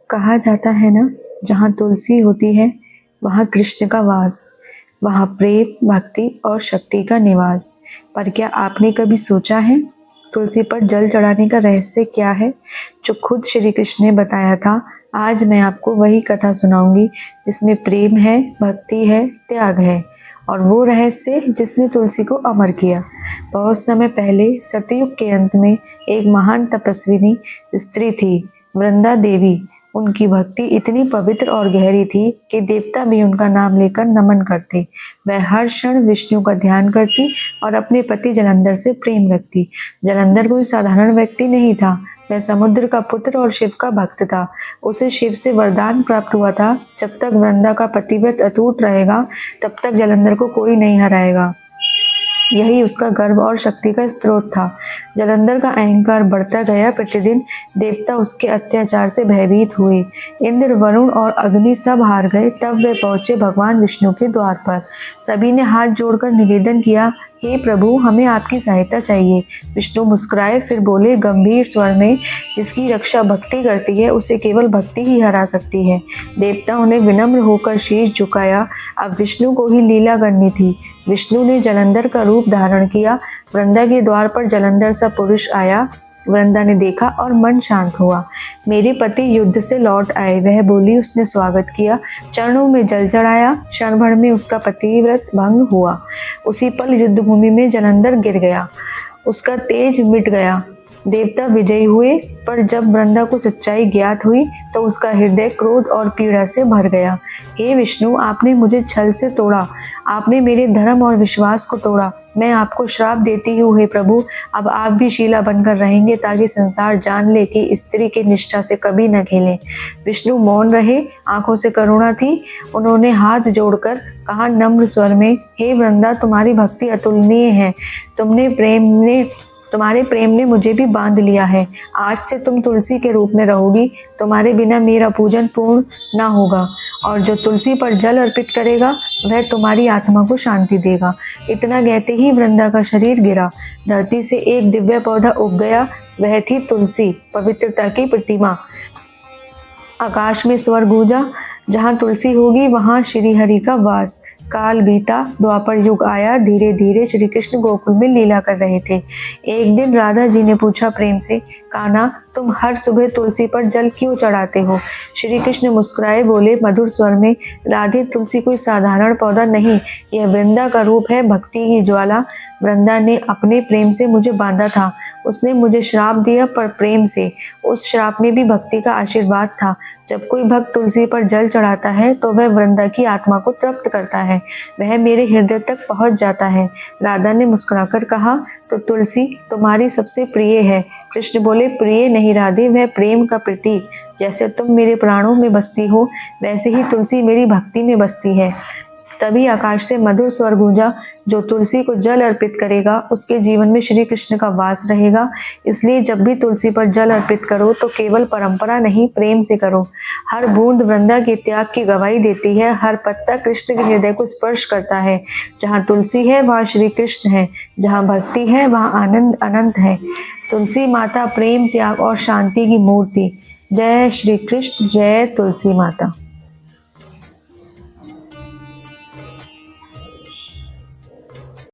कहा जाता है ना, जहाँ तुलसी होती है वहाँ कृष्ण का वास, वहाँ प्रेम, भक्ति और शक्ति का निवास। पर क्या आपने कभी सोचा है तुलसी पर जल चढ़ाने का रहस्य क्या है, जो खुद श्री कृष्ण ने बताया था। आज मैं आपको वही कथा सुनाऊंगी जिसमें प्रेम है, भक्ति है, त्याग है और वो रहस्य जिसने तुलसी को अमर किया। बहुत समय पहले सतयुग के अंत में एक महान तपस्विनी स्त्री थी, वृंदा देवी। उनकी भक्ति इतनी पवित्र और गहरी थी कि देवता भी उनका नाम लेकर नमन करते। वह हर क्षण विष्णु का ध्यान करती और अपने पति जलंधर से प्रेम रखती। जलंधर कोई साधारण व्यक्ति नहीं था, वह समुद्र का पुत्र और शिव का भक्त था। उसे शिव से वरदान प्राप्त हुआ था, जब तक वृंदा का पतिव्रत अटूट रहेगा तब तक जलंधर को कोई नहीं हराएगा। यही उसका गर्व और शक्ति का स्रोत था। जलंधर का अहंकार बढ़ता गया। प्रतिदिन देवता उसके अत्याचार से भयभीत हुए। इंद्र, वरुण और अग्नि सब हार गए। तब वे पहुंचे भगवान विष्णु के द्वार पर। सभी ने हाथ जोड़कर निवेदन किया, हे प्रभु, हमें आपकी सहायता चाहिए। विष्णु मुस्कुराए, फिर बोले गंभीर स्वर में, जिसकी रक्षा भक्ति करती है उसे केवल भक्ति ही हरा सकती है। देवताओं ने विनम्र होकर शीश झुकाया। अब विष्णु को ही लीला करनी थी। विष्णु ने जलंधर का रूप धारण किया। वृंदा के द्वार पर जलंधर सा पुरुष आया। वृंदा ने देखा और मन शांत हुआ। मेरे पति युद्ध से लौट आए, वह बोली। उसने स्वागत किया, चरणों में जल चढ़ाया। क्षण भर में उसका पतिव्रत भंग हुआ। उसी पल युद्ध भूमि में जलंधर गिर गया, उसका तेज मिट गया। देवता विजयी हुए, पर जब वृंदा को सच्चाई ज्ञात हुई तो उसका हृदय क्रोध और पीड़ा से भर गया। हे विष्णु, आपने मुझे छल से तोड़ा, आपने मेरे धर्म और विश्वास को तोड़ा। मैं आपको श्राप देती हूँ, हे प्रभु, अब आप भी शीला बनकर रहेंगे ताकि संसार जान ले कि स्त्री की निष्ठा से कभी न खेलें। विष्णु मौन रहे, आंखों से करुणा थी। उन्होंने हाथ जोड़कर कहा नम्र स्वर में, हे वृंदा, तुम्हारी भक्ति अतुलनीय है। तुम्हारे प्रेम ने मुझे भी बांध लिया है। आज से तुम तुलसी के रूप में रहोगी। तुम्हारे बिना मेरा पूजन पूर्ण ना होगा, और जो तुलसी पर जल अर्पित करेगा वह तुम्हारी आत्मा को शांति देगा। इतना कहते ही वृंदा का शरीर गिरा। धरती से एक दिव्य पौधा उग गया। वह थी तुलसी, पवित्रता की प्रतिमा। आकाश में स्वर गूंजा, जहाँ तुलसी होगी वहाँ श्री हरि का वास। काल बीता, द्वापर युग आया। धीरे धीरे श्री कृष्ण गोकुल में लीला कर रहे थे। एक दिन राधा जी ने पूछा प्रेम से, कान्हा, तुम हर सुबह तुलसी पर जल क्यों चढ़ाते हो? श्री कृष्ण मुस्कुराए, बोले मधुर स्वर में, राधे, तुलसी कोई साधारण पौधा नहीं, यह वृंदा का रूप है, भक्ति की ज्वाला। वृंदा ने अपने प्रेम से मुझे बांधा था। उसने मुझे श्राप दिया, पर प्रेम से। उस श्राप में भी भक्ति का आशीर्वाद था। जब कोई भक्त तुलसी पर जल चढ़ाता है तो वह वृंदा की आत्मा को तृप्त करता है, वह मेरे हृदय तक पहुंच जाता है। राधा ने मुस्कुराकर कहा, तो तुलसी तुम्हारी सबसे प्रिय है? कृष्ण बोले, प्रिय नहीं राधे, वह प्रेम का प्रतीक। जैसे तुम मेरे प्राणों में बसती हो, वैसे ही तुलसी मेरी भक्ति में बसती है। तभी आकाश से मधुर स्वर गूंजा, जो तुलसी को जल अर्पित करेगा उसके जीवन में श्री कृष्ण का वास रहेगा। इसलिए जब भी तुलसी पर जल अर्पित करो तो केवल परंपरा नहीं, प्रेम से करो। हर बूंद वृंदा के त्याग की गवाही देती है, हर पत्ता कृष्ण के हृदय को स्पर्श करता है। जहाँ तुलसी है वहाँ श्री कृष्ण है, जहाँ भक्ति है वहाँ आनंद अनंत है। तुलसी माता प्रेम, त्याग और शांति की मूर्ति। जय श्री कृष्ण, जय तुलसी माता।